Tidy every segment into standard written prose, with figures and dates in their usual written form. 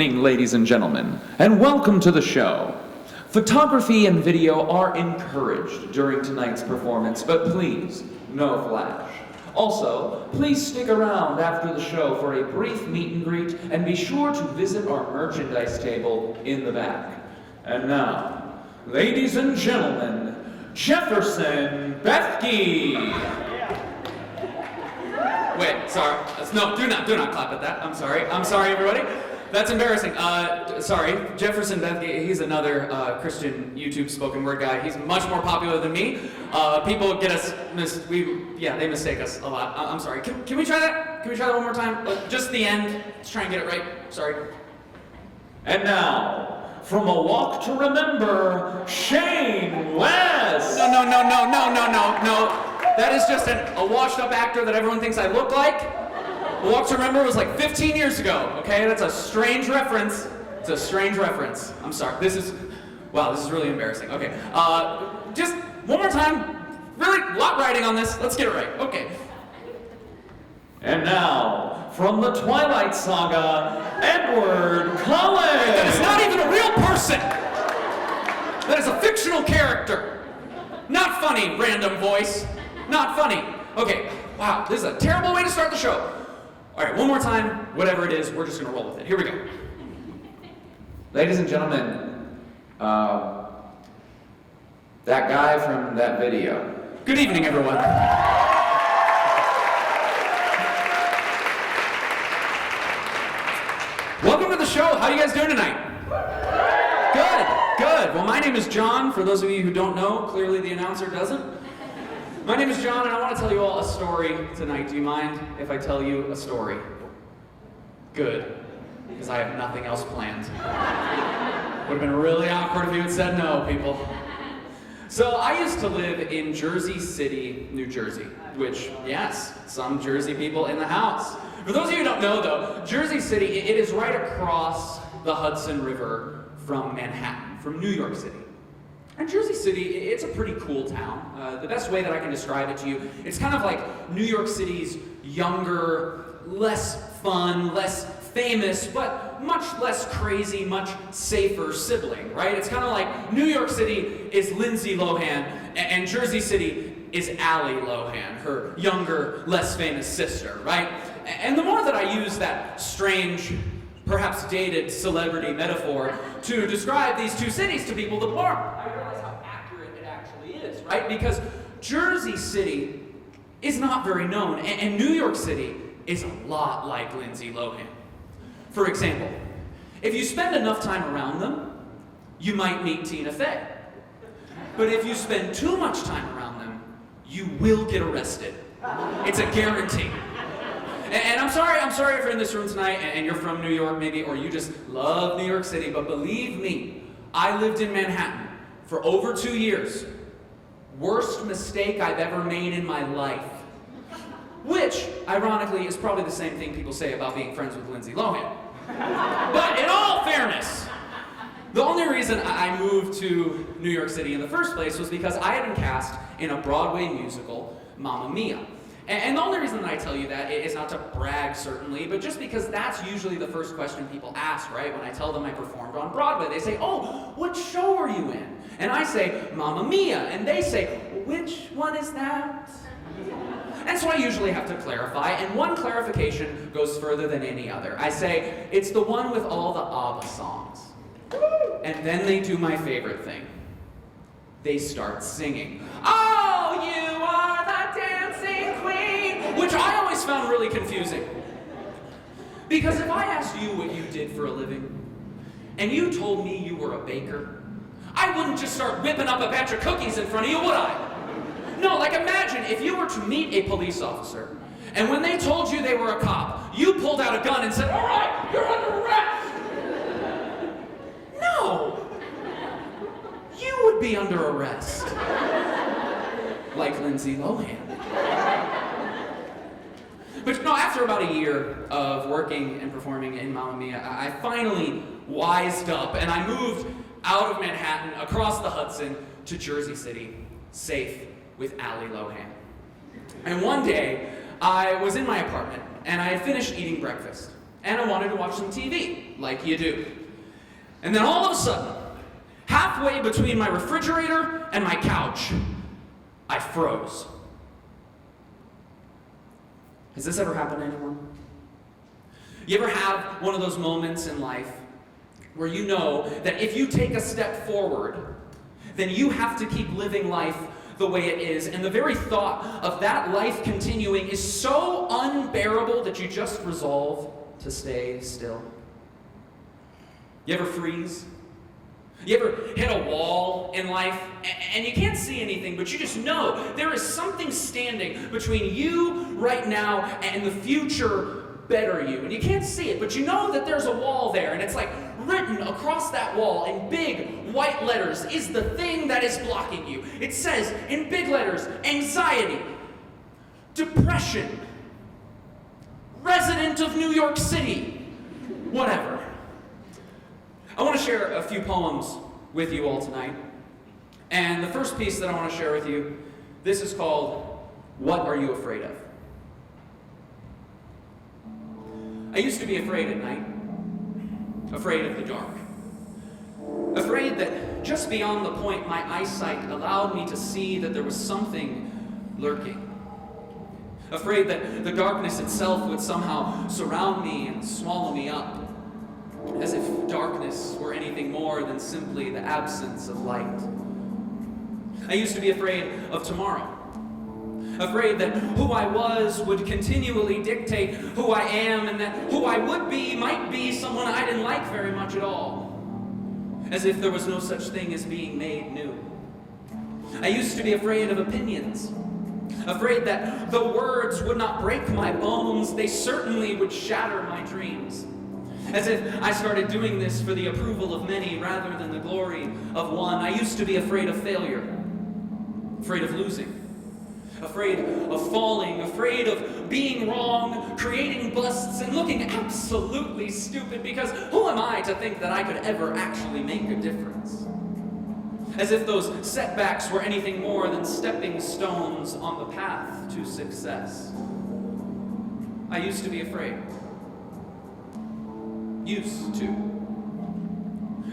evening, ladies and gentlemen, and welcome to the show. Photography and video are encouraged during tonight's performance, but please, no flash. Also, please stick around after the show for a brief meet and greet, and be sure to visit our merchandise table in the back. And now, ladies and gentlemen, Jefferson Bethke. Wait, sorry. No, do not clap at that. I'm sorry, everybody. That's embarrassing. Sorry, Jefferson Bethke, he's another Christian YouTube spoken word guy. He's much more popular than me. People get us, they mistake us a lot. I'm sorry. Can we try that? Can we try that one more time? Just the end. Let's try and get it right. Sorry. And now, from A Walk to Remember, Shane West. No. That is just a washed-up actor that everyone thinks I look like. A Walk to Remember was like 15 years ago, okay? That's a strange reference. It's a strange reference. I'm sorry. This is really embarrassing. Okay. Just one more time. Really, a lot riding on this. Let's get it right. Okay. And now, from the Twilight Saga, Edward Cullen. That is not even a real person. That is a fictional character. Not funny, random voice. Not funny. Okay, wow, this is a terrible way to start the show. All right, one more time, whatever it is, we're just gonna roll with it. Here we go. Ladies and gentlemen, that guy from that video. Good evening, everyone. Welcome to the show. How are you guys doing tonight? Good. Well, my name is John. For those of you who don't know, clearly the announcer doesn't. My name is John, and I want to tell you all a story tonight. Do you mind if I tell you a story? Good, because I have nothing else planned. Would have been really awkward if you had said no, people. So I used to live in Jersey City, New Jersey, which, yes, some Jersey people in the house. For those of you who don't know, though, Jersey City, it is right across the Hudson River from Manhattan, from New York City. And Jersey City, it's a pretty cool town. The best way that I can describe it to you, it's kind of like New York City's younger, less fun, less famous, but much less crazy, much safer sibling, right? It's kind of like New York City is Lindsay Lohan, and Jersey City is Allie Lohan, her younger, less famous sister, right? And the more that I use that strange, perhaps dated celebrity metaphor to describe these two cities to people, the more I realize how accurate it actually is, right? Because Jersey City is not very known, and New York City is a lot like Lindsay Lohan. For example, if you spend enough time around them, you might meet Tina Fey. But if you spend too much time around them, you will get arrested. It's a guarantee. And I'm sorry if you're in this room tonight and you're from New York maybe, or you just love New York City, but believe me, I lived in Manhattan for over 2 years. Worst mistake I've ever made in my life. Which, ironically, is probably the same thing people say about being friends with Lindsay Lohan. But in all fairness, the only reason I moved to New York City in the first place was because I had been cast in a Broadway musical, Mamma Mia. And the only reason that I tell you that is not to brag, certainly, but just because that's usually the first question people ask, right? When I tell them I performed on Broadway, they say, "Oh, what show are you in?" And I say, "Mamma Mia," and they say, "Which one is that?" And so I usually have to clarify, and one clarification goes further than any other. I say, "It's the one with all the ABBA songs." And then they do my favorite thing. They start singing, "Oh, you are the dancing queen," which I always found really confusing. Because if I asked you what you did for a living, and you told me you were a baker, I wouldn't just start whipping up a batch of cookies in front of you, would I? No, like imagine if you were to meet a police officer, and when they told you they were a cop, you pulled out a gun and said, "All right, you're under arrest." No. You would be under arrest. Like Lindsay Lohan. But no, after about a year of working and performing in Mamma Mia, I finally wised up and I moved out of Manhattan, across the Hudson, to Jersey City, safe with Allie Lohan. And one day, I was in my apartment and I had finished eating breakfast. and I wanted to watch some TV, like you do. And then all of a sudden, halfway between my refrigerator and my couch, I froze. Has this ever happened to anyone? You ever have one of those moments in life where you know that if you take a step forward, then you have to keep living life the way it is, and the very thought of that life continuing is so unbearable that you just resolve to stay still? You ever freeze? You ever hit a wall in life and you can't see anything, but you just know there is something standing between you right now and the future better you, and you can't see it, but you know that there's a wall there, and it's like written across that wall in big white letters is the thing that is blocking you. It says in big letters, anxiety, depression, resident of New York City, whatever. I want to share a few poems with you all tonight, and the first piece that I want to share with you, this is called, What Are You Afraid Of? I used to be afraid at night, afraid of the dark, afraid that just beyond the point my eyesight allowed me to see that there was something lurking, afraid that the darkness itself would somehow surround me and swallow me up, as if darkness were anything more than simply the absence of light. I used to be afraid of tomorrow, afraid that who I was would continually dictate who I am, and that who I would be might be someone I didn't like very much at all, as if there was no such thing as being made new. I used to be afraid of opinions, afraid that the words would not break my bones, they certainly would shatter my dreams, as if I started doing this for the approval of many rather than the glory of one. I used to be afraid of failure, afraid of losing, afraid of falling, afraid of being wrong, creating busts, and looking absolutely stupid, because who am I to think that I could ever actually make a difference? As if those setbacks were anything more than stepping stones on the path to success. I used to be afraid. Used to.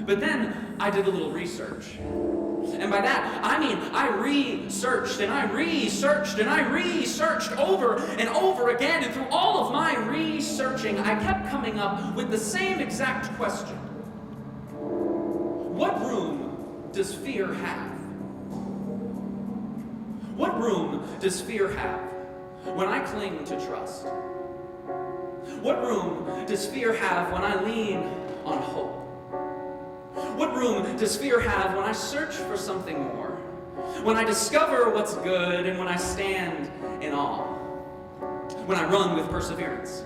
But then I did a little research. And by that, I mean I researched and I researched and I researched over and over again. And through all of my researching, I kept coming up with the same exact question. What room does fear have? What room does fear have when I cling to trust? What room does fear have when I lean on hope? What room does fear have when I search for something more? When I discover what's good and when I stand in awe? When I run with perseverance?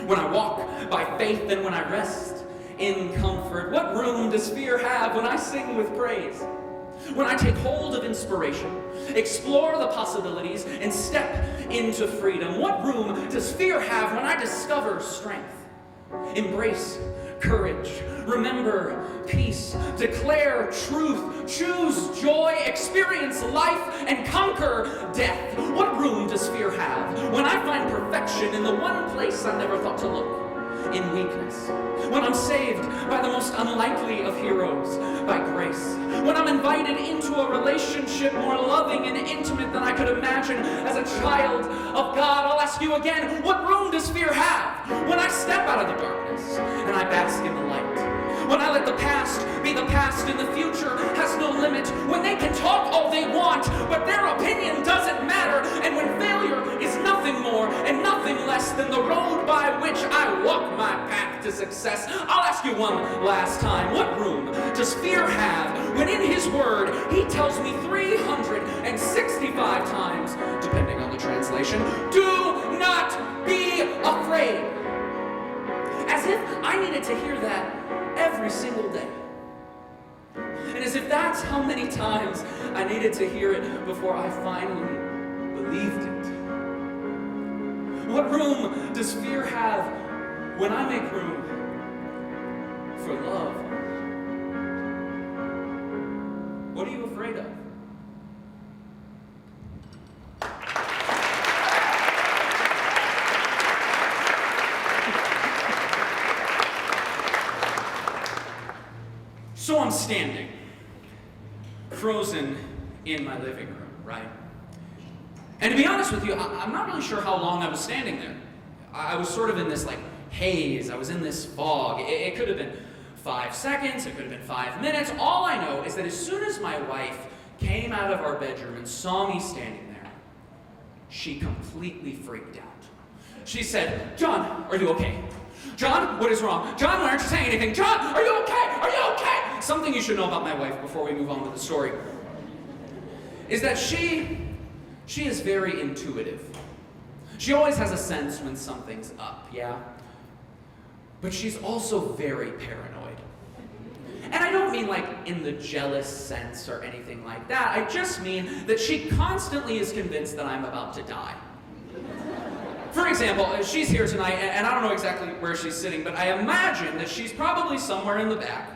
When I walk by faith and when I rest in comfort? What room does fear have when I sing with praise? When I take hold of inspiration, explore the possibilities, and step into freedom? What room does fear have when I discover strength, embrace courage, remember peace, declare truth, choose joy, experience life, and conquer death? What room does fear have when I find perfection in the one place I never thought to look? In weakness, when I'm saved by the most unlikely of heroes, by grace, when I'm invited into a relationship more loving and intimate than I could imagine as a child of God? I'll ask you again, what room does fear have when I step out of the darkness and I bask in the light? When I let the past be the past and the future has no limit, when they can talk all they want, but their opinion doesn't matter, and when failure is nothing more and nothing less than the road by which I walk my path to success? I'll ask you one last time, what room does fear have when in his word he tells me 365 times, depending on the translation, do not be afraid? As if I needed to hear that every single day. And as if that's how many times I needed to hear it before I finally believed it. What room does fear have when I make room for love? What are you afraid of? I'm standing, frozen in my living room, right? And to be honest with you, I'm not really sure how long I was standing there. I was sort of in this like haze, I was in this fog. It could have been 5 seconds, it could have been 5 minutes. All I know is that as soon as my wife came out of our bedroom and saw me standing there, she completely freaked out. She said, "Jon, are you okay? Jon, what is wrong? Jon, why aren't you saying anything? Jon, are you okay? Are you okay?" Something you should know about my wife before we move on to the story is that she is very intuitive. She always has a sense when something's up, yeah? But she's also very paranoid. And I don't mean like in the jealous sense or anything like that. I just mean that she constantly is convinced that I'm about to die. For example, she's here tonight, and I don't know exactly where she's sitting, but I imagine that she's probably somewhere in the back,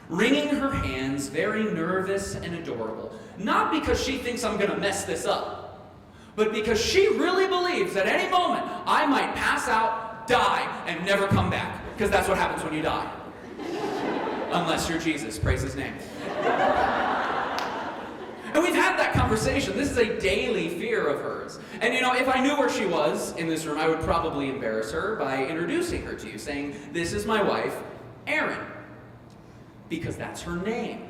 wringing her hands, very nervous and adorable. Not because she thinks I'm gonna mess this up, but because she really believes at any moment I might pass out, die, and never come back. Because that's what happens when you die. Unless you're Jesus, praise his name. And we've had that conversation. This is a daily fear of hers. And you know, if I knew where she was in this room, I would probably embarrass her by introducing her to you, saying, "This is my wife, Erin." Because that's her name.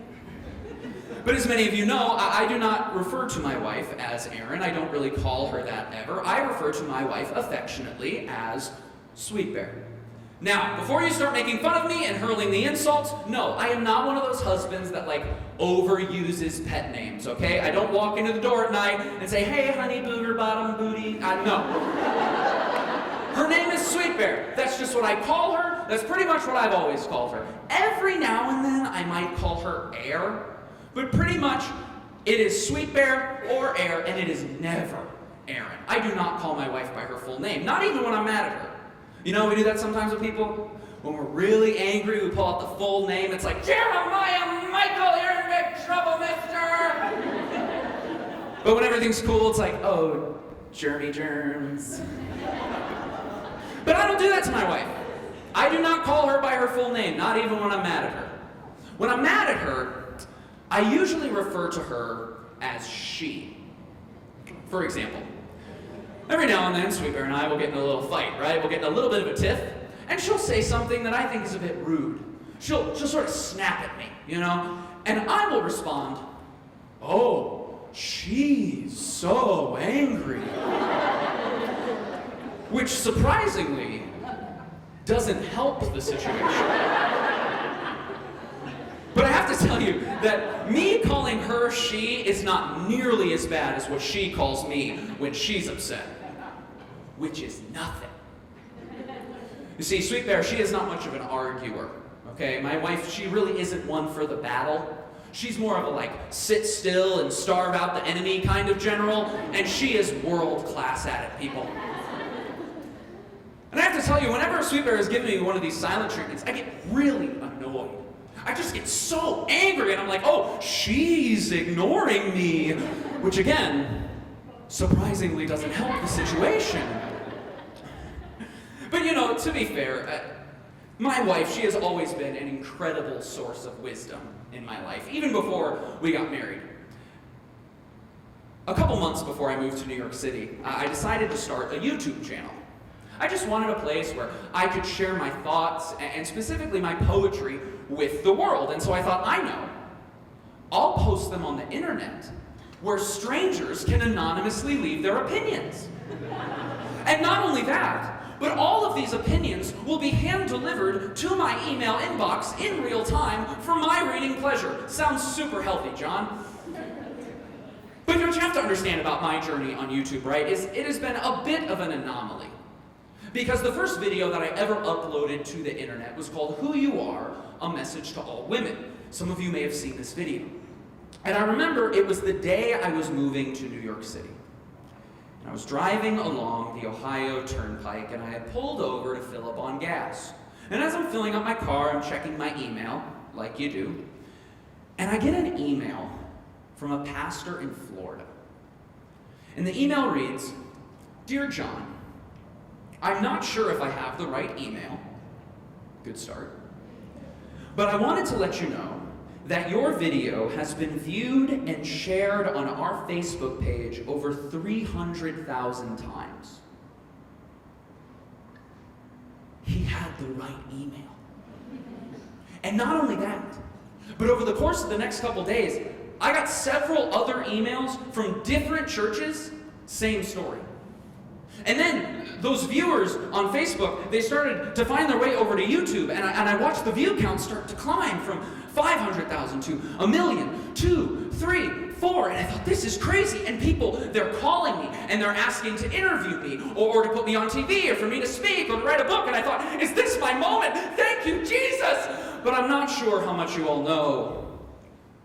But as many of you know, I do not refer to my wife as Erin. I don't really call her that ever. I refer to my wife affectionately as Sweet Bear. Now, before you start making fun of me and hurling the insults, no, I am not one of those husbands that like overuses pet names, okay? I don't walk into the door at night and say, "Hey, honey, booger bottom booty." No. Her name is Sweet Bear. That's just what I call her. That's pretty much what I've always called her. Every now and then I might call her Air, but pretty much it is Sweet Bear or Air, and it is never Erin. I do not call my wife by her full name, not even when I'm mad at her. You know, we do that sometimes with people. When we're really angry, we pull out the full name. It's like, "Jeremiah Michael, you're in big trouble, mister." But when everything's cool, it's like, "Oh, Jeremy Germs." But I don't do that to my wife. I do not call her by her full name, not even when I'm mad at her. When I'm mad at her, I usually refer to her as she. For example, every now and then, Sweet Bear and I will get in a little fight, right? We'll get in a little bit of a tiff, and she'll say something that I think is a bit rude. She'll sort of snap at me, you know? And I will respond, "Oh, she's so angry." Which surprisingly doesn't help the situation. But I have to tell you that me calling her she is not nearly as bad as what she calls me when she's upset. Which is nothing. You see, Sweet Bear, she is not much of an arguer, okay? My wife, she really isn't one for the battle. She's more of a like, sit still and starve out the enemy kind of general, and she is world class at it, people. And I have to tell you, whenever Sweet Bear is giving me one of these silent treatments, I get really annoyed. I just get so angry, and I'm like, "Oh, she's ignoring me," which again, surprisingly doesn't help the situation. But you know, to be fair, my wife, she has always been an incredible source of wisdom in my life, even before we got married. A couple months before I moved to New York City, I decided to start a YouTube channel. I just wanted a place where I could share my thoughts, and specifically my poetry, with the world. And so I thought, I know, I'll post them on the internet, where strangers can anonymously leave their opinions. And not only that, but all of these opinions will be hand-delivered to my email inbox in real time for my reading pleasure. Sounds super healthy, Jon. But what you have to understand about my journey on YouTube, right, is it has been a bit of an anomaly. Because the first video that I ever uploaded to the internet was called "Who You Are, A Message to All Women." Some of you may have seen this video. And I remember it was the day I was moving to New York City. And I was driving along the Ohio Turnpike, and I had pulled over to fill up on gas. And as I'm filling up my car, I'm checking my email, like you do. And I get an email from a pastor in Florida. And the email reads, "Dear Jon, I'm not sure if I have the right email." Good start. "But I wanted to let you know that your video has been viewed and shared on our Facebook page over 300,000 times. He had the right email. And not only that, but over the course of the next couple days, I got several other emails from different churches, same story. And then those viewers on Facebook, they started to find their way over to YouTube, and I watched the view count start to climb from 500,000 to 1 million, 2, 3, 4, and I thought, this is crazy. And people, they're calling me, and they're asking to interview me, or to put me on TV, or for me to speak, or to write a book, and I thought, is this my moment? Thank you, Jesus! But I'm not sure how much you all know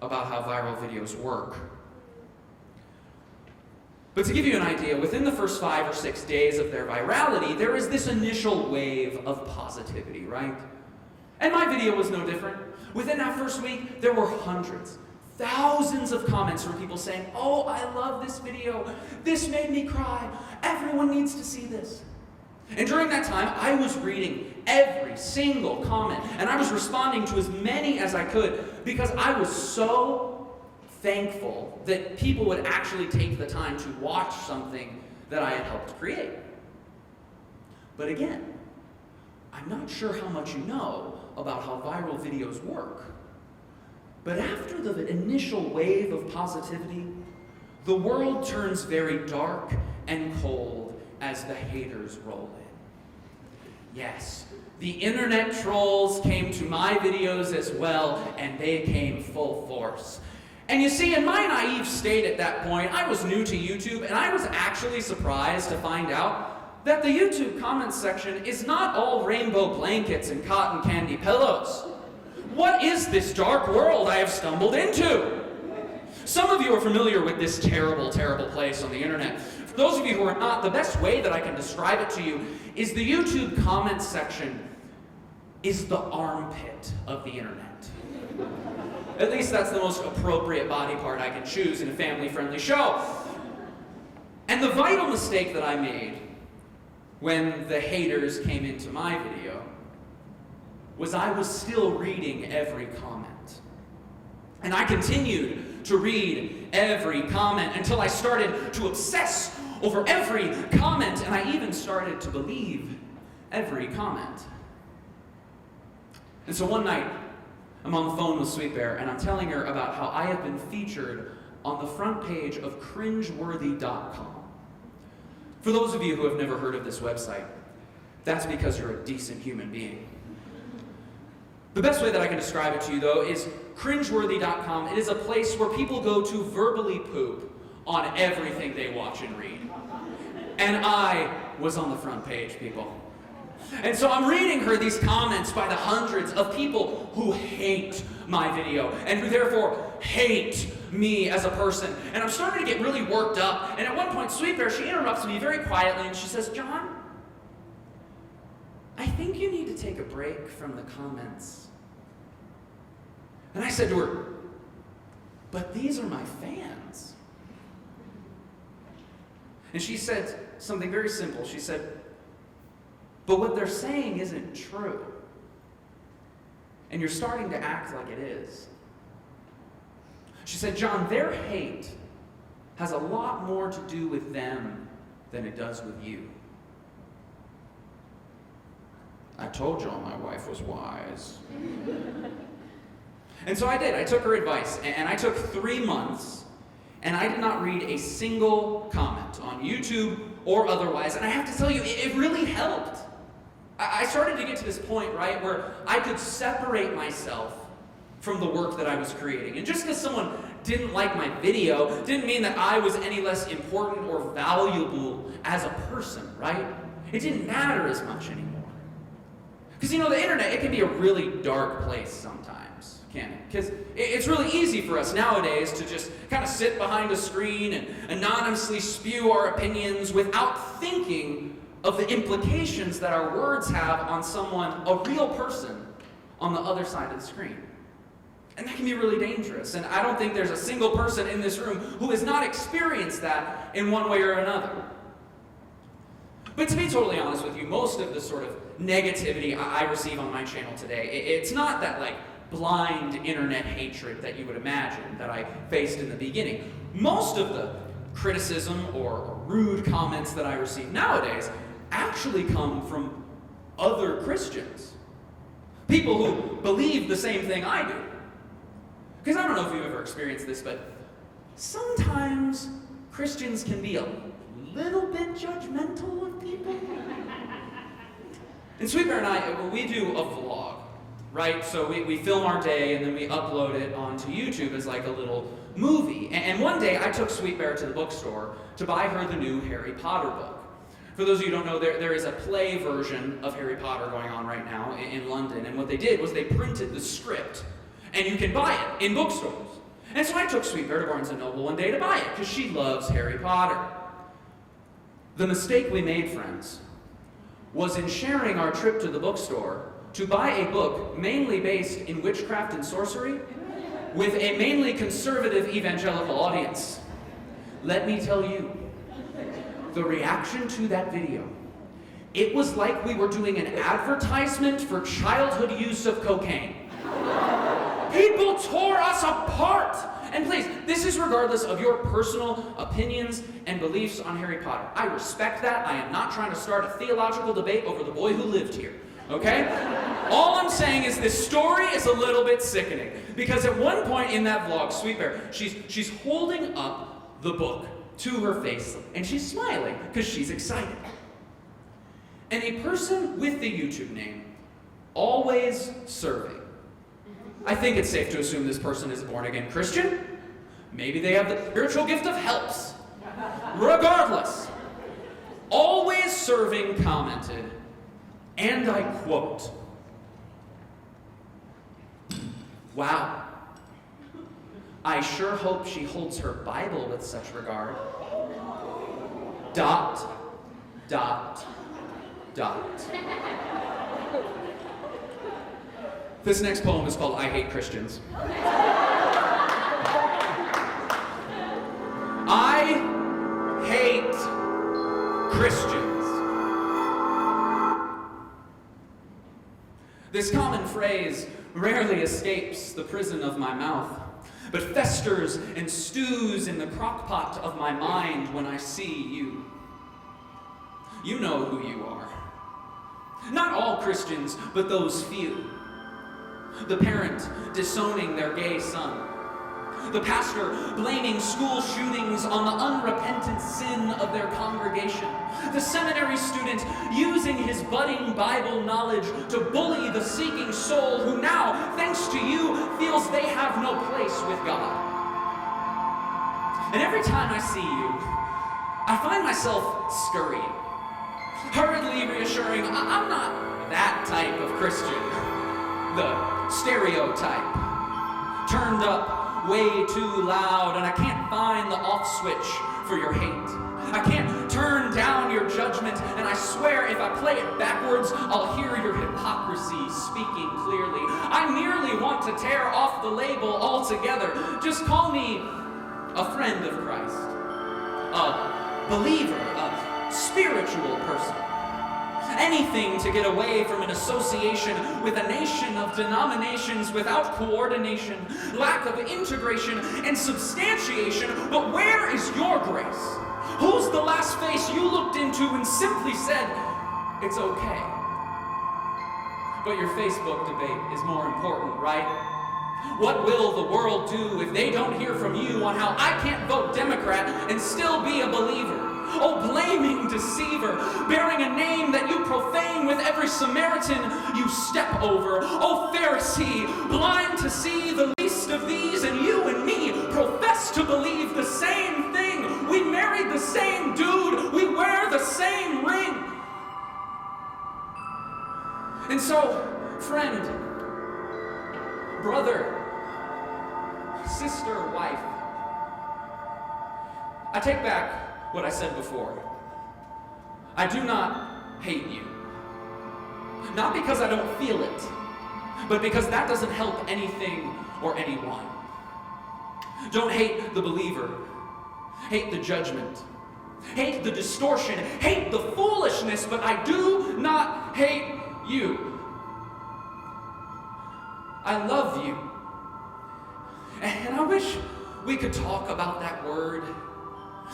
about how viral videos work. But to give you an idea, within the first 5 or 6 days of their virality, there is this initial wave of positivity, right? And my video was no different. Within that first week, there were hundreds, thousands of comments from people saying, oh, I love this video. This made me cry. Everyone needs to see this. And during that time, I was reading every single comment, and I was responding to as many as I could because I was so thankful that people would actually take the time to watch something that I had helped create. But again, I'm not sure how much you know about how viral videos work. But after the initial wave of positivity, the world turns very dark and cold as the haters roll in. Yes, the internet trolls came to my videos as well, and they came full force. And you see, in my naive state at that point, I was new to YouTube, and I was actually surprised to find out that the YouTube comments section is not all rainbow blankets and cotton candy pillows. What is this dark world I have stumbled into? Some of you are familiar with this terrible, terrible place on the internet. For those of you who are not, the best way that I can describe it to you is the YouTube comments section is the armpit of the internet. At least that's the most appropriate body part I can choose in a family-friendly show. And the vital mistake that I made when the haters came into my video was I was still reading every comment. And I continued to read every comment until I started to obsess over every comment, and I even started to believe every comment. And so one night, I'm on the phone with Sweet Bear, and I'm telling her about how I have been featured on the front page of cringeworthy.com. For those of you who have never heard of this website, that's because you're a decent human being. The best way that I can describe it to you, though, is cringeworthy.com. It is a place where people go to verbally poop on everything they watch and read. And I was on the front page, people. And so I'm reading her these comments by the hundreds of people who hate my video and who therefore hate me as a person. And I'm starting to get really worked up. And at one point, Sweet Bear, she interrupts me very quietly and she says, John, I think you need to take a break from the comments. And I said to her, but these are my fans. And she said something very simple. She said, but what they're saying isn't true. And you're starting to act like it is. She said, John, their hate has a lot more to do with them than it does with you. I told y'all my wife was wise. And so I did. I took her advice, and I took 3 months, and I did not read a single comment on YouTube or otherwise. And I have to tell you, it really helped. I started to get to this point, right, where I could separate myself from the work that I was creating. And just because someone didn't like my video didn't mean that I was any less important or valuable as a person, right? It didn't matter as much anymore. Because, you know, the internet, it can be a really dark place sometimes, can't it? Because it's really easy for us nowadays to just kind of sit behind a screen and anonymously spew our opinions without thinking of the implications that our words have on someone, a real person, on the other side of the screen. And that can be really dangerous. And I don't think there's a single person in this room who has not experienced that in one way or another. But to be totally honest with you, most of the sort of negativity I receive on my channel today, it's not that, like, blind internet hatred that you would imagine that I faced in the beginning. Most of the criticism or rude comments that I receive nowadays actually come from other Christians. People who believe the same thing I do. Because I don't know if you've ever experienced this, but sometimes Christians can be a little bit judgmental of people. And Sweet Bear and I, we do a vlog, right? So we film our day and then we upload it onto YouTube as like a little movie. And one day I took Sweet Bear to the bookstore to buy her the new Harry Potter book. For those of you who don't know, there is a play version of Harry Potter going on right now in London. And what they did was they printed the script, and you can buy it in bookstores. And so I took Sweet Bear to Barnes & Noble one day to buy it, because she loves Harry Potter. The mistake we made, friends, was in sharing our trip to the bookstore to buy a book mainly based in witchcraft and sorcery with a mainly conservative evangelical audience. Let me tell you, the reaction to that video, it was like we were doing an advertisement for childhood use of cocaine. People tore us apart. And please, this is regardless of your personal opinions and beliefs on Harry Potter. I respect that. I am not trying to start a theological debate over the boy who lived here, okay? All I'm saying is this story is a little bit sickening. Because at one point in that vlog, Sweet Bear, she's holding up the book to her face, and she's smiling because she's excited. And a person with the YouTube name, Always Serving, I think it's safe to assume this person is a born-again Christian. Maybe they have the spiritual gift of helps. Regardless, Always Serving commented, and I quote, "Wow, I sure hope she holds her Bible with such regard. ... This next poem is called I Hate Christians. I hate Christians. This common phrase rarely escapes the prison of my mouth, but festers and stews in the crock-pot of my mind when I see you. You know who you are. Not all Christians, but those few. The parent disowning their gay son. The pastor blaming school shootings on the unrepentant sin of their congregation. The seminary student using his budding Bible knowledge to bully the seeking soul who now, thanks to you, feels they have no place with God. And every time I see you, I find myself scurrying, hurriedly reassuring, I'm not that type of Christian. The stereotype. Turned up way too loud, and I can't find the off switch for your hate. I can't turn down your judgment, and I swear if I play it backwards, I'll hear your hypocrisy speaking clearly. I merely want to tear off the label altogether. Just call me a friend of Christ, a believer, a spiritual person. Anything to get away from an association with a nation of denominations without coordination, lack of integration, and substantiation. But where is your grace? Who's the last face you looked into and simply said, it's okay? But your Facebook debate is more important, right? What will the world do if they don't hear from you on how I can't vote Democrat and still be a believer? Oh, blaming deceiver, bearing a name that you profane with every Samaritan you step over. Oh, Pharisee, blind to see the least of these, and you and me profess to believe the same thing. We married the same dude. We wear the same ring. And so, friend, brother, sister, wife, I take back what I said before. I do not hate you. Not because I don't feel it, but because that doesn't help anything or anyone. Don't hate the believer. Hate the judgment. Hate the distortion. Hate the foolishness, but I do not hate you. I love you. And I wish we could talk about that word.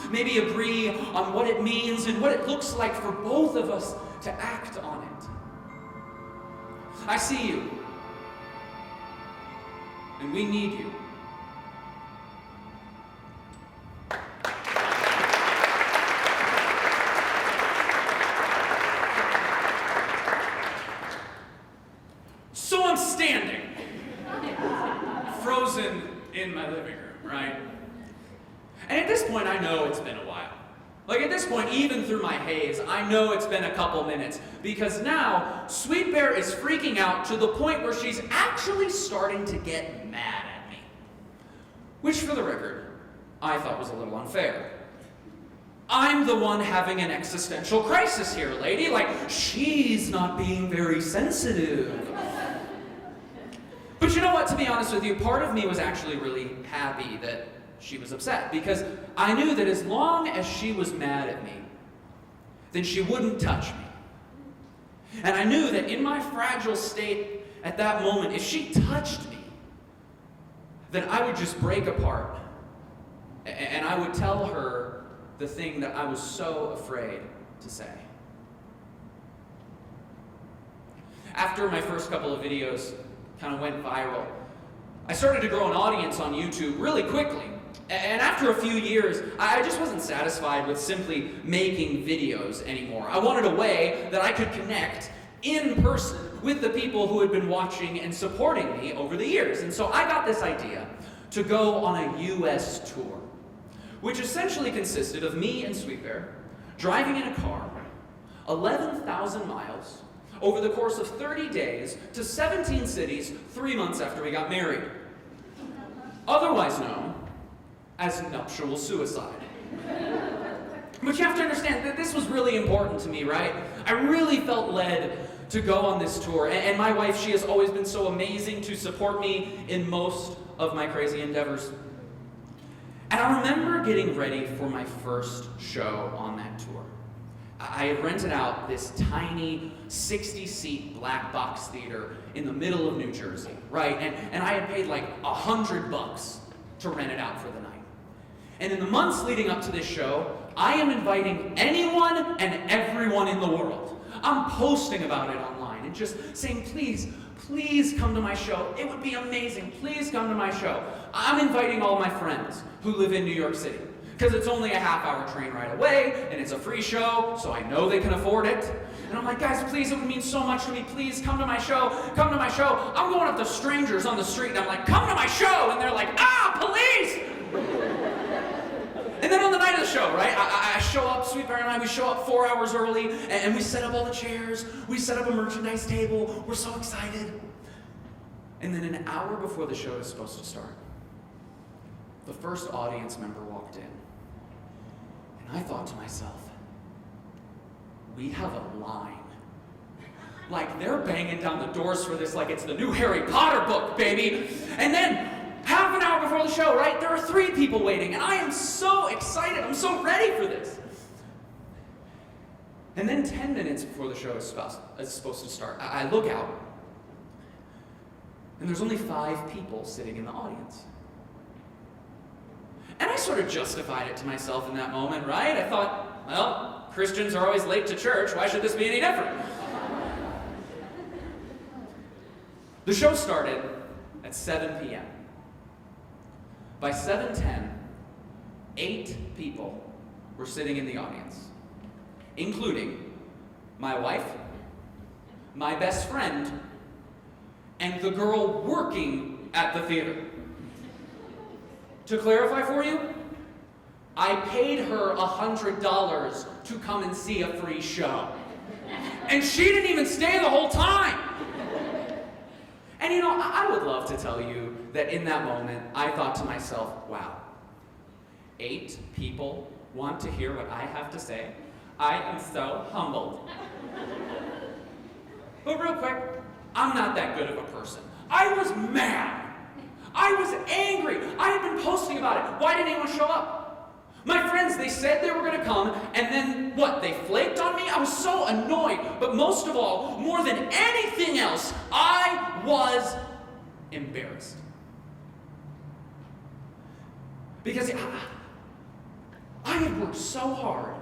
Maybe agree on what it means and what it looks like for both of us to act on it. I see you. And we need you. So I'm standing, frozen in my living room, right? And at this point, I know it's been a while. Like at this point, even through my haze, I know it's been a couple minutes, because now Sweet Bear is freaking out to the point where she's actually starting to get mad at me. Which, for the record, I thought was a little unfair. I'm the one having an existential crisis here, lady. Like, she's not being very sensitive. But you know what, to be honest with you, part of me was actually really happy that she was upset, because I knew that as long as she was mad at me, then she wouldn't touch me. And I knew that in my fragile state at that moment, if she touched me, then I would just break apart. And I would tell her the thing that I was so afraid to say. After my first couple of videos kind of went viral, I started to grow an audience on YouTube really quickly. And after a few years, I just wasn't satisfied with simply making videos anymore. I wanted a way that I could connect in person with the people who had been watching and supporting me over the years. And so I got this idea to go on a US tour, which essentially consisted of me and Sweet Bear driving in a car 11,000 miles over the course of 30 days to 17 cities 3 months after we got married. Otherwise known as nuptial suicide. But you have to understand that this was really important to me, right? I really felt led to go on this tour. And my wife, she has always been so amazing to support me in most of my crazy endeavors. And I remember getting ready for my first show on that tour. I had rented out this tiny 60-seat black box theater in the middle of New Jersey, right? And I had paid like $100 to rent it out for the night. And in the months leading up to this show, I am inviting anyone and everyone in the world. I'm posting about it online and just saying, please come to my show. It would be amazing. Please come to my show. I'm inviting all my friends who live in New York City, because it's only a half-hour train ride away, and it's a free show, so I know they can afford it. And I'm like, guys, please, it would mean so much to me. Please come to my show. Come to my show. I'm going up to strangers on the street, and I'm like, come to my show. And they're like, police! And then on the night of the show, right, I show up, Sweet Bear and I, we show up 4 hours early, and we set up all the chairs. We set up a merchandise table. We're so excited. And then an hour before the show is supposed to start, the first audience member walked in. And I thought to myself, we have a line. Like, they're banging down the doors for this like it's the new Harry Potter book, baby. And then, half an hour before the show, right, there are 3 people waiting, and I am so excited. I'm so ready for this. And then 10 minutes before the show is supposed to start, I look out, and there's only 5 people sitting in the audience. And I sort of justified it to myself in that moment, right? I thought, well, Christians are always late to church. Why should this be any different? The show started at 7 p.m. By 7:10, 8 people were sitting in the audience, including my wife, my best friend, and the girl working at the theater. To clarify for you, I paid her $100 to come and see a free show. And she didn't even stay the whole time. And you know, I would love to tell you that in that moment, I thought to myself, wow, 8 people want to hear what I have to say. I am so humbled. But real quick, I'm not that good of a person. I was mad. I was angry. I had been posting about it. Why didn't anyone show up? My friends, they said they were going to come, and then what? They flaked on me? I was so annoyed. But most of all, more than anything else, I was embarrassed. Because I had worked so hard,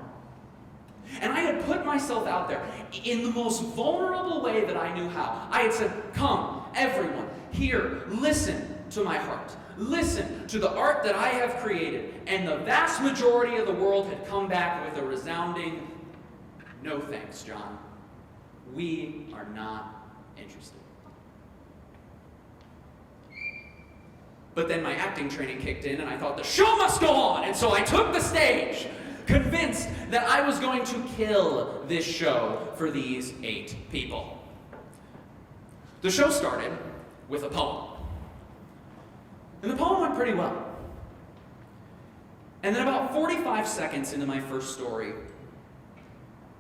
and I had put myself out there in the most vulnerable way that I knew how. I had said, come, everyone, here, listen to my heart. Listen to the art that I have created. And the vast majority of the world had come back with a resounding, no thanks, John. We are not interested. But then my acting training kicked in, and I thought the show must go on. And so I took the stage, convinced that I was going to kill this show for these 8 people. The show started with a poem. And the poem went pretty well. And then about 45 seconds into my first story,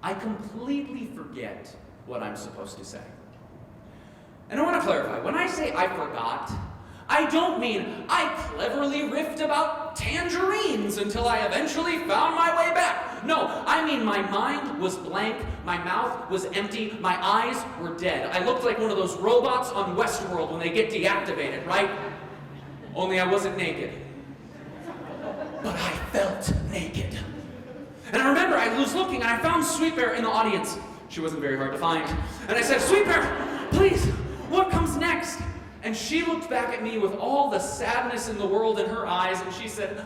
I completely forget what I'm supposed to say. And I want to clarify, when I say I forgot, I don't mean I cleverly riffed about tangerines until I eventually found my way back. No, I mean my mind was blank, my mouth was empty, my eyes were dead. I looked like one of those robots on Westworld when they get deactivated, right? Only I wasn't naked. But I felt naked. And I remember I was looking and I found Sweet Bear in the audience. She wasn't very hard to find. And I said, Sweet Bear, please, what comes next? And she looked back at me with all the sadness in the world in her eyes, and she said,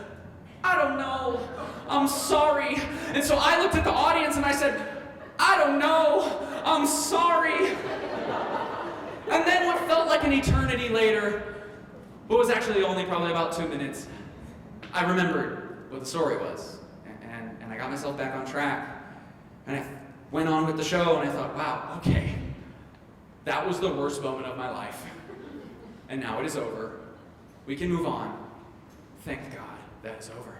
I don't know. I'm sorry. And so I looked at the audience and I said, I don't know. I'm sorry. And then what felt like an eternity later, but was actually only probably about 2 minutes, I remembered what the story was. And I got myself back on track. And I went on with the show, and I thought, wow, okay. That was the worst moment of my life. And now it is over. We can move on. Thank God that is over.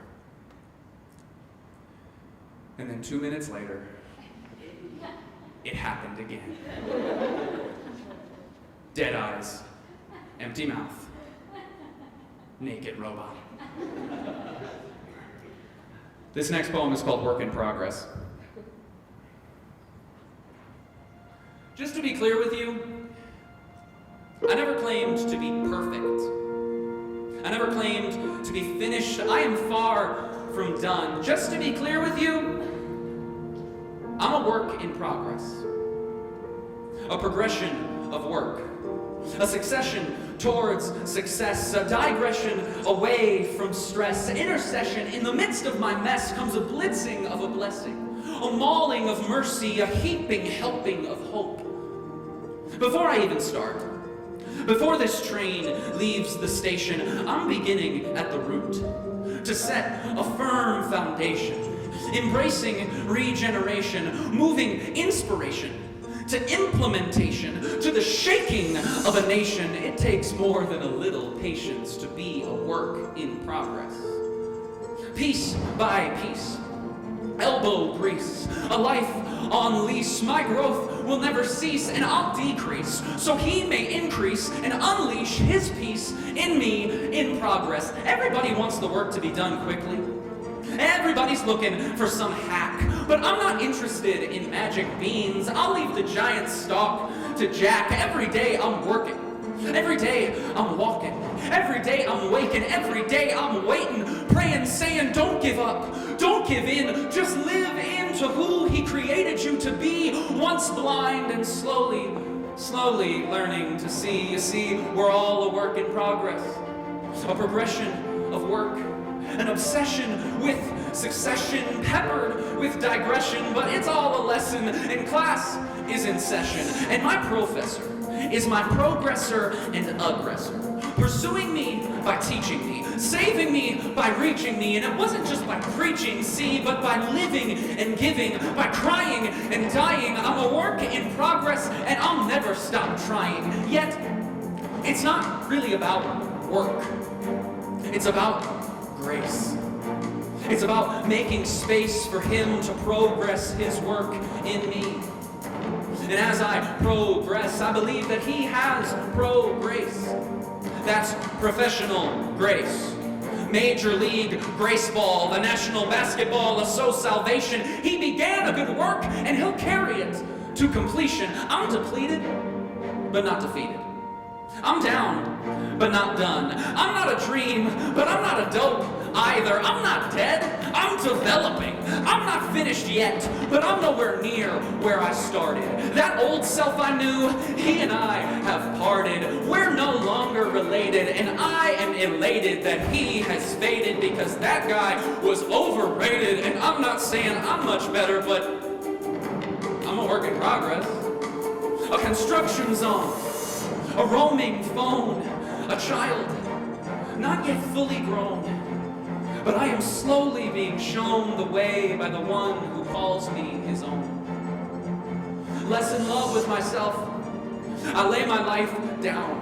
And then 2 minutes later, it happened again. Dead eyes, empty mouth, naked robot. This next poem is called Work in Progress. Just to be clear with you, I never claimed to be perfect. I never claimed to be finished. I am far from done. Just to be clear with you, I'm a work in progress. A progression of work. A succession towards success. A digression away from stress. An intercession. In the midst of my mess comes a blitzing of a blessing. A mauling of mercy. A heaping helping of hope. Before I even start, before this train leaves the station, I'm beginning at the root to set a firm foundation, embracing regeneration, moving inspiration to implementation, to the shaking of a nation. It takes more than a little patience to be a work in progress. Piece by piece, elbow grease, a life on lease. My growth will never cease, and I'll decrease, so he may increase and unleash his peace in me in progress. Everybody wants the work to be done quickly. Everybody's looking for some hack, but I'm not interested in magic beans. I'll leave the giant stalk to Jack. Every day I'm working. Every day I'm walking. Every day I'm waking. Every day I'm waiting, praying, saying, don't give up. Don't give in. Just live into who he created you to be. Once blind and slowly learning to see. You see, we're all a work in progress. A progression of work. An obsession with succession, peppered with digression, but it's all a lesson, and class is in session. And my professor is my progressor and aggressor, pursuing me by teaching me, saving me by reaching me. And it wasn't just by preaching, see, but by living and giving, by crying and dying. I'm a work in progress, and I'll never stop trying. Yet, it's not really about work. It's about grace. It's about making space for him to progress his work in me. And as I progress, I believe that he has pro-grace. That's professional grace. Major League Graceball, the National Basketball Association. He began a good work, and he'll carry it to completion. I'm depleted, but not defeated. I'm down, but not done. I'm not a dream, but I'm not a dope either. I'm not dead, I'm developing. I'm not finished yet, but I'm nowhere near where I started. That old self I knew, he and I have parted. We're no longer related, and I am elated that he has faded because that guy was overrated. And I'm not saying I'm much better, but I'm a work in progress. A construction zone, a roaming phone, a child, not yet fully grown, but I am slowly being shown the way by the one who calls me his own. Less in love with myself, I lay my life down,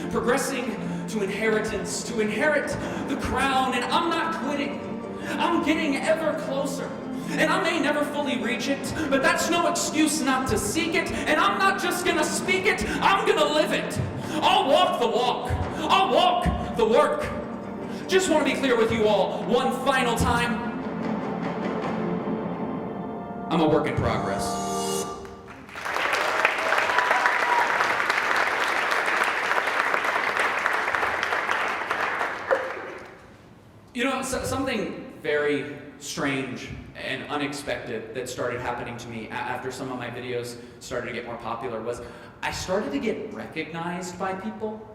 progressing to inheritance, to inherit the crown, and I'm not quitting. I'm getting ever closer. And I may never fully reach it, but that's no excuse not to seek it. And I'm not just gonna speak it, I'm gonna live it. I'll walk the walk. I'll walk the work. Just want to be clear with you all one final time. I'm a work in progress. You know, something very strange and unexpected that started happening to me after some of my videos started to get more popular was I started to get recognized by people.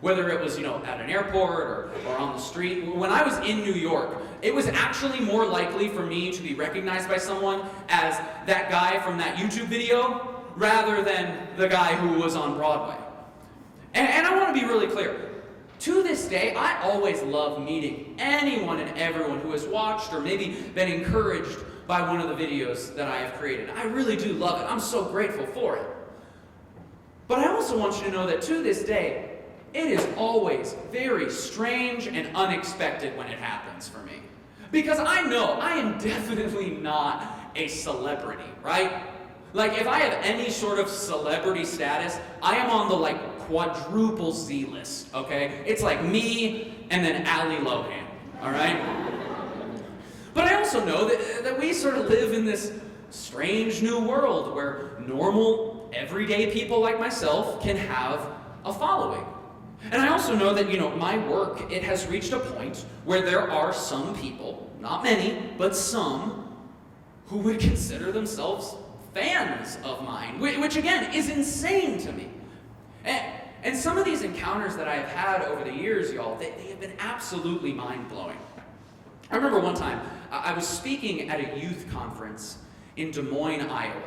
Whether it was, at an airport or on the street. When I was in New York, it was actually more likely for me to be recognized by someone as that guy from that YouTube video rather than the guy who was on Broadway. And I want to be really clear. To this day, I always love meeting anyone and everyone who has watched or maybe been encouraged by one of the videos that I have created. I really do love it. I'm so grateful for it. But I also want you to know that to this day, it is always very strange and unexpected when it happens for me. Because I know I am definitely not a celebrity, right? Like, if I have any sort of celebrity status, I am on the, quadruple Z list, okay? It's like me and then Ali Lohan, all right? But I also know that we sort of live in this strange new world where normal, everyday people like myself can have a following. And I also know that, my work, it has reached a point where there are some people, not many, but some, who would consider themselves fans of mine, which again, is insane to me. And some of these encounters that I have had over the years, y'all, they have been absolutely mind-blowing. I remember one time, I was speaking at a youth conference in Des Moines, Iowa,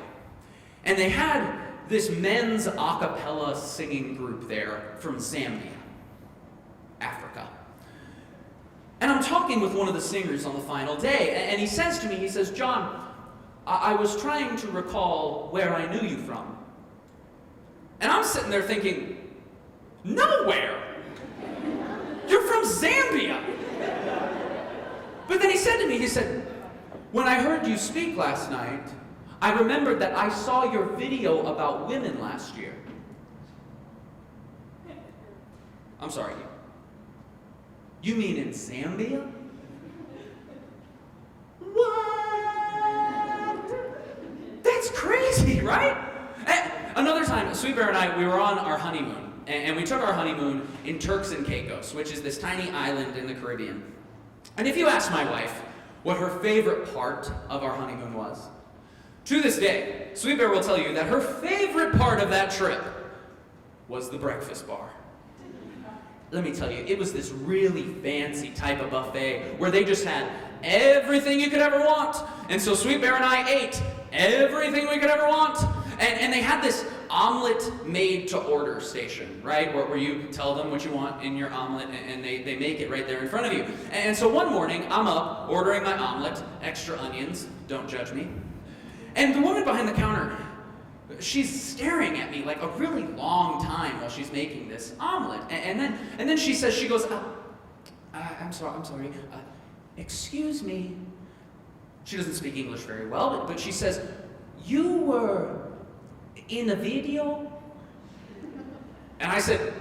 and they had this men's a cappella singing group there from Zambia, Africa. And I'm talking with one of the singers on the final day, and he says to me, he says, "Jon, I was trying to recall where I knew you from." And I'm sitting there thinking, nowhere! You're from Zambia! But then he said to me, he said, "When I heard you speak last night, I remembered that I saw your video about women last year." I'm sorry. You mean in Zambia? What? That's crazy, right? Another time, Sweet Bear and I, we were on our honeymoon. And we took our honeymoon in Turks and Caicos, which is this tiny island in the Caribbean. And if you ask my wife what her favorite part of our honeymoon was, to this day, Sweet Bear will tell you that her favorite part of that trip was the breakfast bar. Let me tell you, it was this really fancy type of buffet where they just had everything you could ever want. And so Sweet Bear and I ate everything we could ever want. And they had this omelet made to order station, right? Where you tell them what you want in your omelet and they make it right there in front of you. And so one morning, I'm up ordering my omelet, extra onions, don't judge me. And the woman behind the counter, she's staring at me like a really long time while she's making this omelet. And then she says, she goes, I'm sorry, excuse me. She doesn't speak English very well, but she says, "You were in a video?" And I said,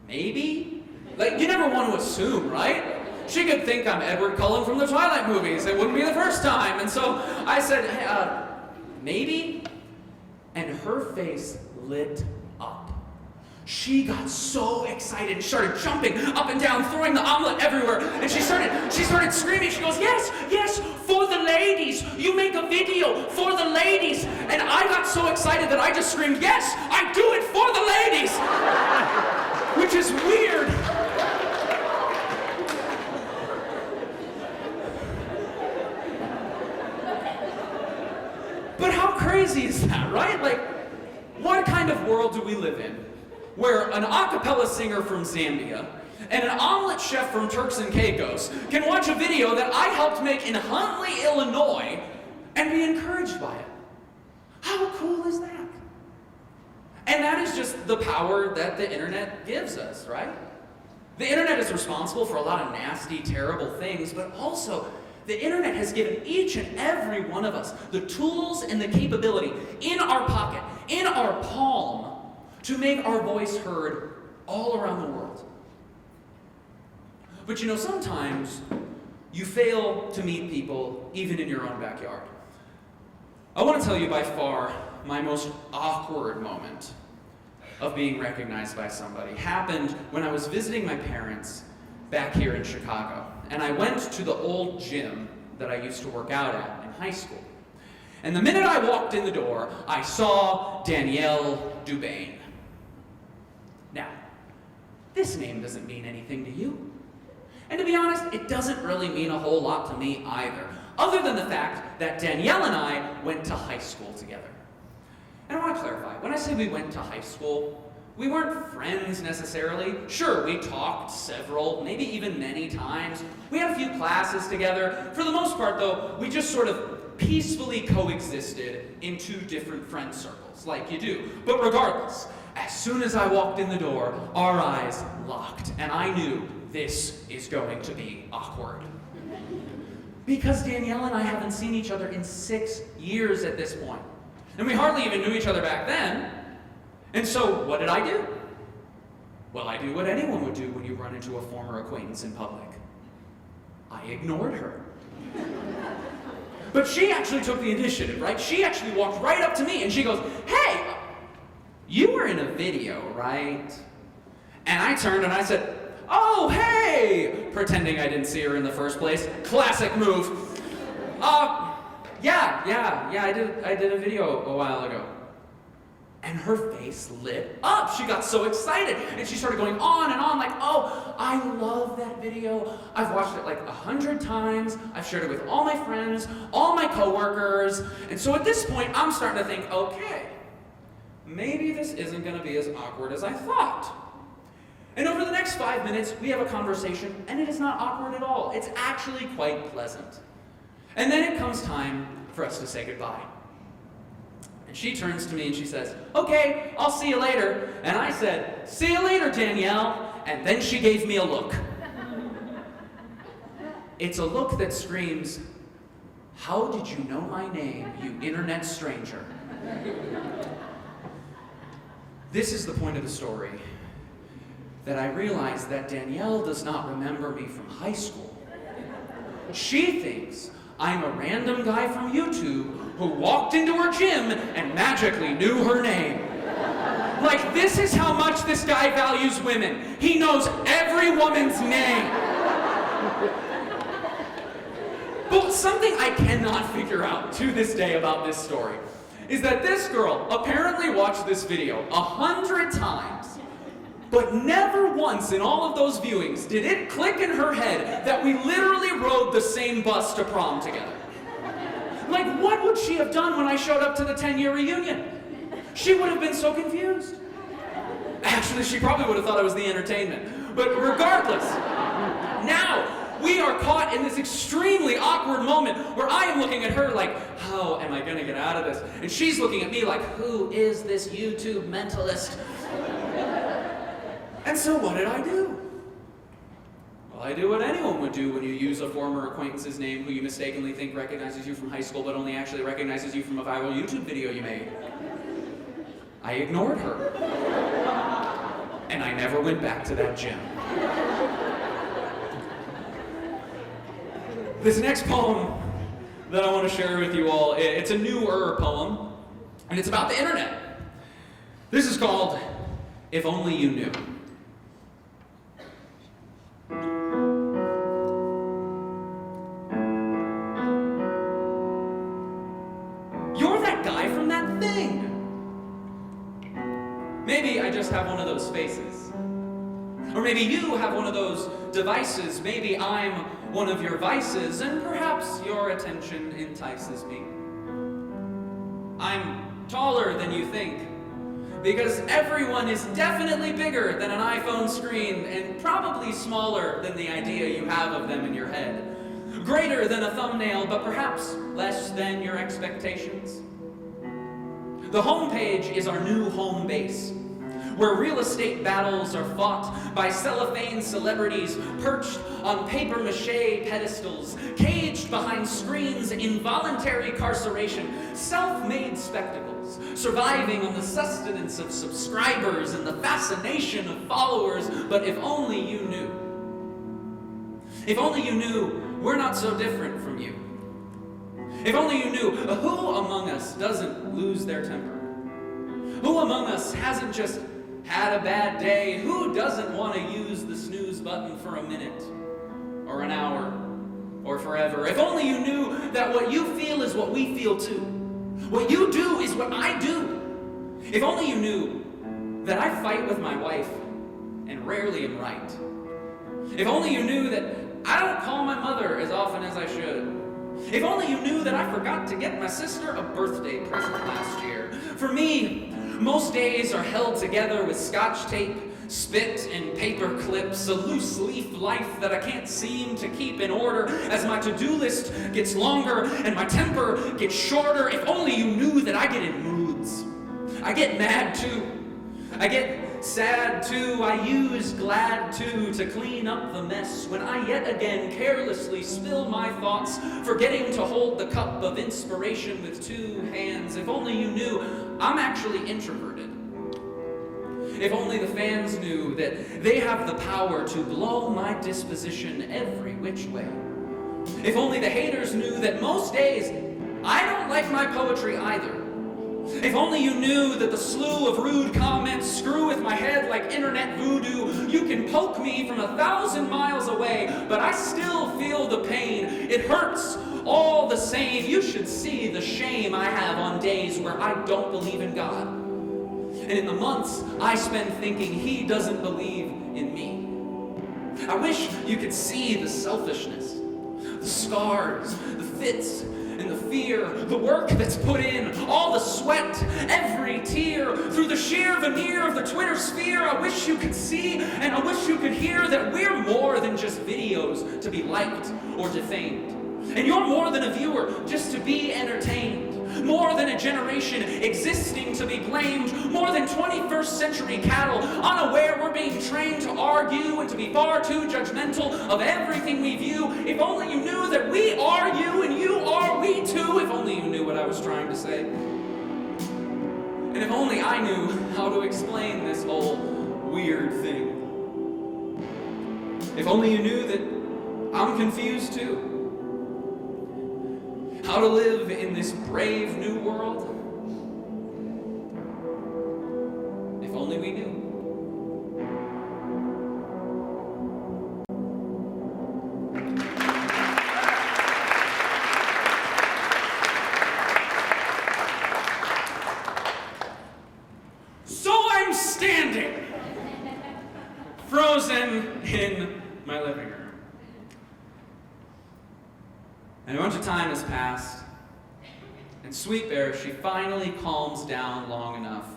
"Maybe?" Like, you never want to assume, right? She could think I'm Edward Cullen from the Twilight movies. It wouldn't be the first time. And so I said, "Maybe?" And her face lit up. She got so excited and started jumping up and down, throwing the omelet everywhere. And she started screaming. She goes, yes, for the ladies. You make a video for the ladies. And I got so excited that I just screamed, yes, I do it for the ladies. Which is weird. But how crazy is that, right? Like, what kind of world do we live in where an a cappella singer from Zambia and an omelet chef from Turks and Caicos can watch a video that I helped make in Huntley, Illinois, and be encouraged by it? How cool is that? And that is just the power that the internet gives us, right? The internet is responsible for a lot of nasty, terrible things, but also the internet has given each and every one of us the tools and the capability in our pocket, in our palm, to make our voice heard all around the world. But you know, sometimes you fail to meet people even in your own backyard. I want to tell you by far my most awkward moment of being recognized by somebody happened when I was visiting my parents back here in Chicago. And I went to the old gym that I used to work out at in high school. And the minute I walked in the door, I saw Danielle Dubain. Now, this name doesn't mean anything to you. And to be honest, it doesn't really mean a whole lot to me either, other than the fact that Danielle and I went to high school together. And I want to clarify, when I say we went to high school, we weren't friends necessarily. Sure, we talked several, maybe even many times. We had a few classes together. For the most part, though, we just sort of peacefully coexisted in two different friend circles, like you do. But regardless, as soon as I walked in the door, our eyes locked, and I knew this is going to be awkward. Because Danielle and I haven't seen each other in 6 years at this point. And we hardly even knew each other back then. And so, what did I do? Well, I do what anyone would do when you run into a former acquaintance in public. I ignored her. But she actually took the initiative, right? She actually walked right up to me and she goes, "Hey, you were in a video, right?" And I turned and I said, "Oh, hey!" Pretending I didn't see her in the first place. Classic move. Yeah, I did a video a while ago. And her face lit up. She got so excited. And she started going on and on like, "Oh, I love that video. I've watched it like 100 times. I've shared it with all my friends, all my coworkers." And so at this point, I'm starting to think, okay, maybe this isn't going to be as awkward as I thought. And over the next 5 minutes, we have a conversation, and it is not awkward at all. It's actually quite pleasant. And then it comes time for us to say goodbye. And she turns to me and she says, "Okay, I'll see you later." And I said, "See you later, Danielle." And then she gave me a look. It's a look that screams, "How did you know my name, you internet stranger?" This is the point of the story, that I realized that Danielle does not remember me from high school. She thinks I'm a random guy from YouTube who walked into her gym and magically knew her name. Like, this is how much this guy values women. He knows every woman's name. But something I cannot figure out to this day about this story is that this girl apparently watched this video 100 times, but never once in all of those viewings did it click in her head that we literally rode the same bus to prom together. Like, what would she have done when I showed up to the 10-year reunion? She would have been so confused. Actually, she probably would have thought I was the entertainment. But regardless, now we are caught in this extremely awkward moment where I am looking at her like, how am I going to get out of this? And she's looking at me like, who is this YouTube mentalist? And so what did I do? Well, I do what anyone would do when you use a former acquaintance's name who you mistakenly think recognizes you from high school but only actually recognizes you from a viral YouTube video you made. I ignored her. And I never went back to that gym. This next poem that I want to share with you all, it's a newer poem, and it's about the internet. This is called If only you knew. You're that guy from that thing. Maybe I just have one of those faces. Or maybe you have one of those devices. Maybe I'm one of your vices, and perhaps your attention entices me. I'm taller than you think, because everyone is definitely bigger than an iPhone screen and probably smaller than the idea you have of them in your head. Greater than a thumbnail, but perhaps less than your expectations. The homepage is our new home base, where real estate battles are fought by cellophane celebrities perched on papier-mâché pedestals, caged behind screens, involuntary carceration, self-made spectacles, surviving on the sustenance of subscribers and the fascination of followers. But if only you knew. If only you knew we're not so different from you. If only you knew who among us doesn't lose their temper. Who among us hasn't just had a bad day? Who doesn't want to use the snooze button for a minute, or an hour, or forever? If only you knew that what you feel is what we feel too. What you do is what I do. If only you knew that I fight with my wife and rarely am right. If only you knew that I don't call my mother as often as I should. If only you knew that I forgot to get my sister a birthday present last year. For me, most days are held together with scotch tape, spit, and paper clips, a loose leaf life that I can't seem to keep in order as my to-do list gets longer and my temper gets shorter. If only you knew that I get in moods. I get mad too. I get sad too. I use glad to clean up the mess when I yet again carelessly spill my thoughts, forgetting to hold the cup of inspiration with two hands. If only you knew I'm actually introverted. If only the fans knew that they have the power to blow my disposition every which way. If only the haters knew that most days I don't like my poetry either. If only you knew that the slew of rude comments screw with my head like internet voodoo. You can poke me from 1,000 miles away, but I still feel the pain. It hurts all the same. You should see the shame I have on days where I don't believe in God. And in the months I spend thinking He doesn't believe in me. I wish you could see the selfishness, the scars, the fits, and the fear, the work that's put in, all the sweat, every tear, through the sheer veneer of the Twitter sphere. I wish you could see, and I wish you could hear that we're more than just videos to be liked or defamed. And you're more than a viewer just to be entertained. More than a generation existing to be blamed. More than 21st century cattle, unaware we're being trained to argue and to be far too judgmental of everything we view. If only you knew that we are you and you are we too. If only you knew what I was trying to say. And if only I knew how to explain this whole weird thing. If only you knew that I'm confused too. How to live in this brave new world? If only we knew. So I'm standing, frozen in my living room. And a bunch of time has passed, and Sweet Bear, she finally calms down long enough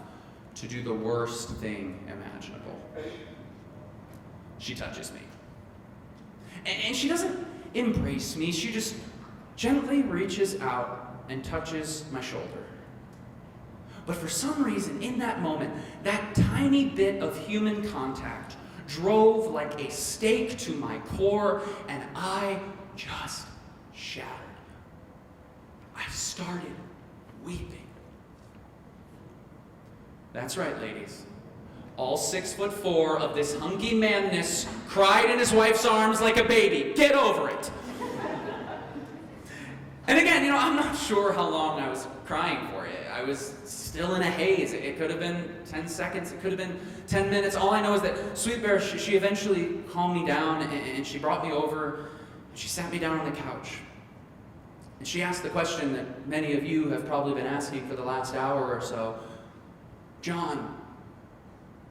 to do the worst thing imaginable. She touches me. And she doesn't embrace me, she just gently reaches out and touches my shoulder. But for some reason, in that moment, that tiny bit of human contact drove like a stake to my core, and I just shattered. I started weeping. That's right, ladies. All 6'4" of this hunky manness cried in his wife's arms like a baby. Get over it. And again, I'm not sure how long I was crying for it. I was still in a haze. It could have been 10 seconds, it could have been 10 minutes. All I know is that Sweet Bear, she eventually calmed me down, and she brought me over, and she sat me down on the couch. And she asked the question that many of you have probably been asking for the last hour or so. Jon,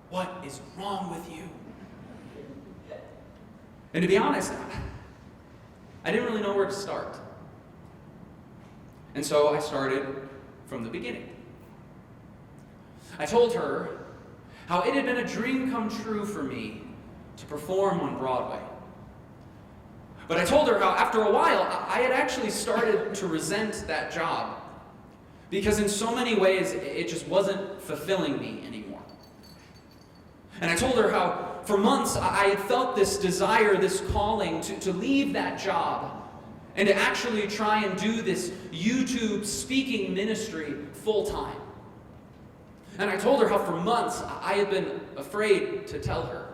what is wrong with you? And to be honest, I didn't really know where to start. And so I started from the beginning. I told her how it had been a dream come true for me to perform on Broadway. But I told her how after a while, I had actually started to resent that job, because in so many ways, it just wasn't fulfilling me anymore. And I told her how for months I had felt this desire, this calling to leave that job and to actually try and do this YouTube speaking ministry full time. And I told her how for months I had been afraid to tell her.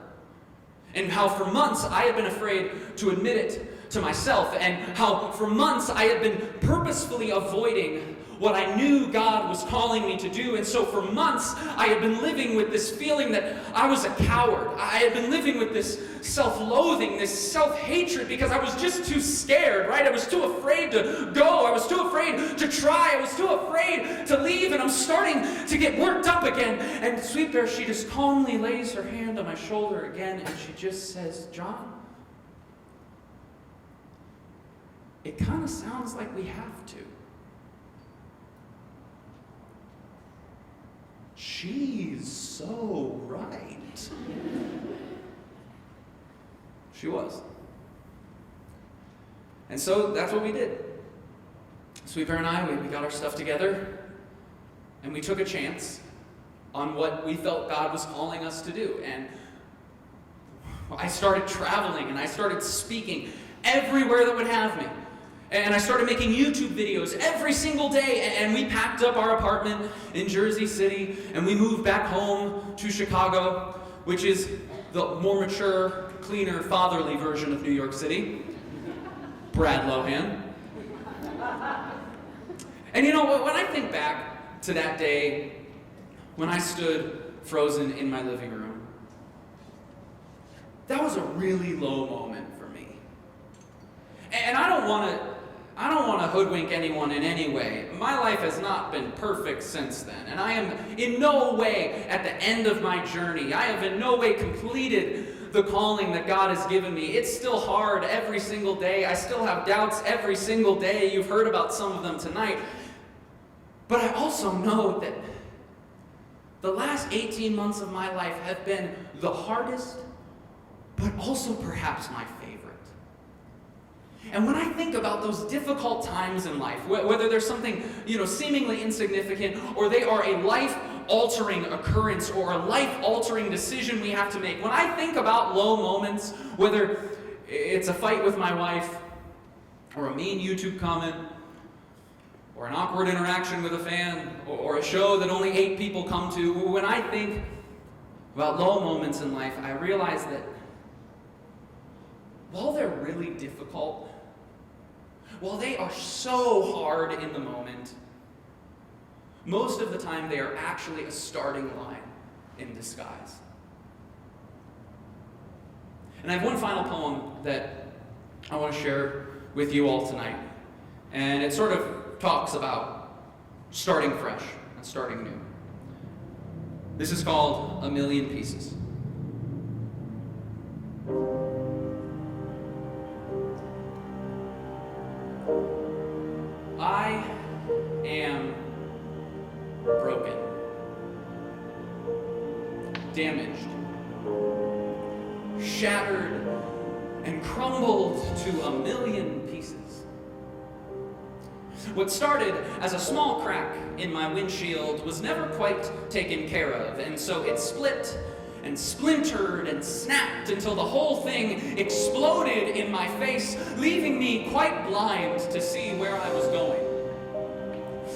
And how for months I had been afraid to admit it to myself. And how for months I had been purposefully avoiding what I knew God was calling me to do. And so for months I had been living with this feeling that I was a coward. I had been living with this self-loathing, this self-hatred, because I was just too scared, right? I was too afraid to go. I was too afraid to try. I was too afraid to leave. And I'm starting to get worked up again. And Sweet Bear, she just calmly lays her hand on my shoulder again, and she just says, Jon, it kind of sounds like we have to. She's so right. She was. And so that's what we did. Sweet Bear and I, we got our stuff together, and we took a chance on what we felt God was calling us to do. And I started traveling, and I started speaking everywhere that would have me. And I started making YouTube videos every single day, and we packed up our apartment in Jersey City, and we moved back home to Chicago, which is the more mature, cleaner, fatherly version of New York City. Brad Lohan. And you know, when I think back to that day when I stood frozen in my living room, that was a really low moment for me. And I don't want to hoodwink anyone in any way. My life has not been perfect since then, and I am in no way at the end of my journey. I have in no way completed the calling that God has given me. It's still hard every single day. I still have doubts every single day. You've heard about some of them tonight. But I also know that the last 18 months of my life have been the hardest, but also perhaps my favorite. And when I think about those difficult times in life, whether there's something, seemingly insignificant, or they are a life-altering occurrence or a life-altering decision we have to make, when I think about low moments, whether it's a fight with my wife, or a mean YouTube comment, or an awkward interaction with a fan, or a show that only 8 people come to, when I think about low moments in life, I realize that while they're really difficult, while they are so hard in the moment, most of the time they are actually a starting line in disguise. And I have one final poem that I want to share with you all tonight. And it sort of talks about starting fresh and starting new. This is called A Million Pieces. I am broken, damaged, shattered, and crumbled to a million pieces. What started as a small crack in my windshield was never quite taken care of, and so it split and splintered and snapped until the whole thing exploded in my face, leaving me quite blind to see where I was going.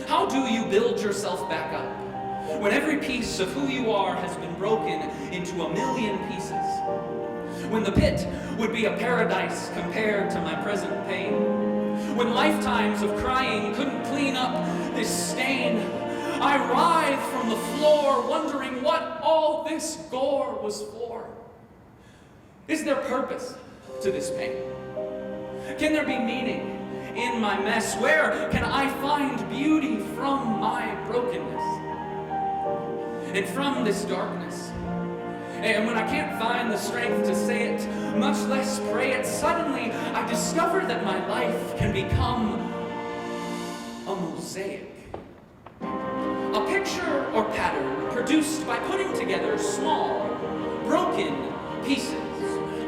How do you build yourself back up when every piece of who you are has been broken into a million pieces? When the pit would be a paradise compared to my present pain? When lifetimes of crying couldn't clean up this stain? I writhe from the floor, wondering what all this gore was for. Is there purpose to this pain? Can there be meaning in my mess? Where can I find beauty from my brokenness? And from this darkness, and when I can't find the strength to say it, much less pray it, suddenly I discover that my life can become a mosaic. A picture or pattern produced by putting together small, broken pieces.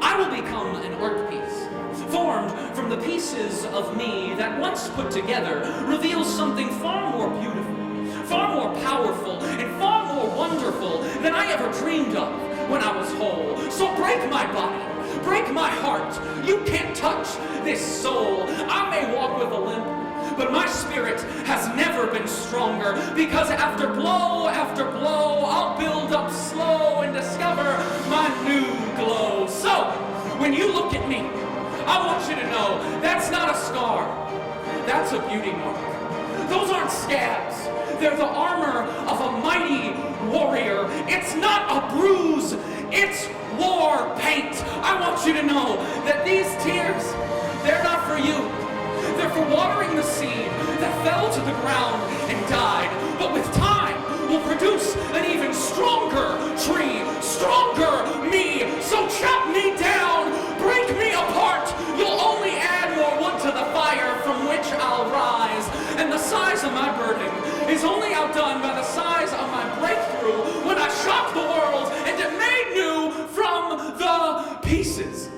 I will become an art piece, formed from the pieces of me that once put together reveals something far more beautiful, far more powerful, and far more wonderful than I ever dreamed of when I was whole. So break my body, break my heart. You can't touch this soul. I may walk with a limp, but my spirit has never been stronger, because after blow, I'll build up slow and discover my new glow. So, when you look at me, I want you to know that's not a scar, that's a beauty mark. Those aren't scabs, they're the armor of a mighty warrior. It's not a bruise, it's war paint. I want you to know that these tears, they're not for you. They're for watering the seed that fell to the ground and died, but with time will produce an even stronger tree, stronger me. So chop me down, break me apart. You'll only add more wood to the fire from which I'll rise. And the size of my burden is only outdone by the size of my breakthrough when I shock the world and it made new from the pieces.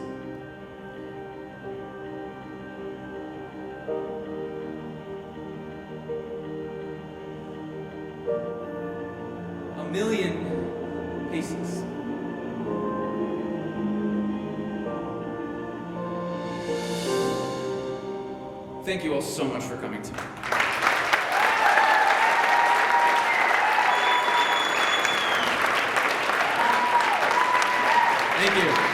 A million pieces. Thank you all so much for coming tonight. Thank you.